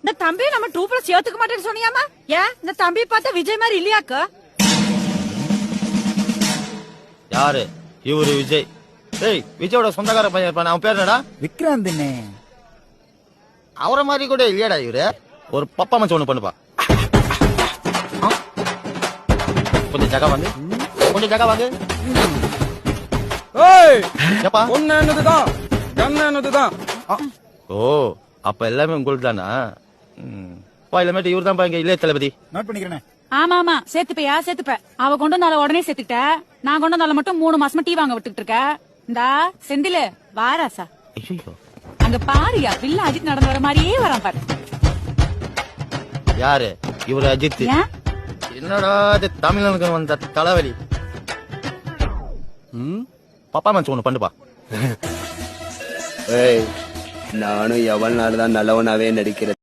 இந்த தம்பி நம்ம ட்ரூப்ல சேர்த்துக்க மாட்டேன்னு சொன்னியாமா? ஏன் இந்த தம்பி பார்த்தா விஜய் மாதிரி இல்லையாக்கா? யாரு இவரு? விஜய். டேய், விஜயோட சொந்தக்கார பையன் இருப்பான், அவன் பேர் என்னடா? விக்ராந்த். அவரை மாதிரி கூட இல்லையாடா இவரு? ஒரு பப்பா மச்சு ஒண்ணு பண்ணுப்பா. கொஞ்சம் ஜகா வாங்க, கொஞ்சம் ஜகா வாங்க. ஏப்பா ஒன்னு என்னதுதான் என்ன என்னதுதான். ஓ, அப்ப எல்லாமே உங்களுக்கு தானா? இல்லாமட்டு இவரு தான் இங்க இல்லையே தளபதி. நோட் பண்ணிக்கிறேன். ஆமா ஆமா, சேர்த்துப்பையா சேர்த்துப்ப. அவ கொண்டு வந்தால உடனே சேர்த்துக்கிட்ட, நான் கொண்டு வந்தால மட்டும் 3 மாசமா டீ வாங்க விட்டுட்டு இருக்க. இந்தா செந்தில வாராசா, அங்க பாரியா பில்ல அஜித் நடந்து வர மாதிரியே வரான் பாரு. யாரு இவரு? அஜித். என்னடா இது தமிழனுக்கு வந்த தலைவலி. பப்பா மச்சு ஒண்ணு பண்ணுப்பா. நானும் எவ்வளவு நாள் தான் நல்லவனாவே நடிக்கிறேன்.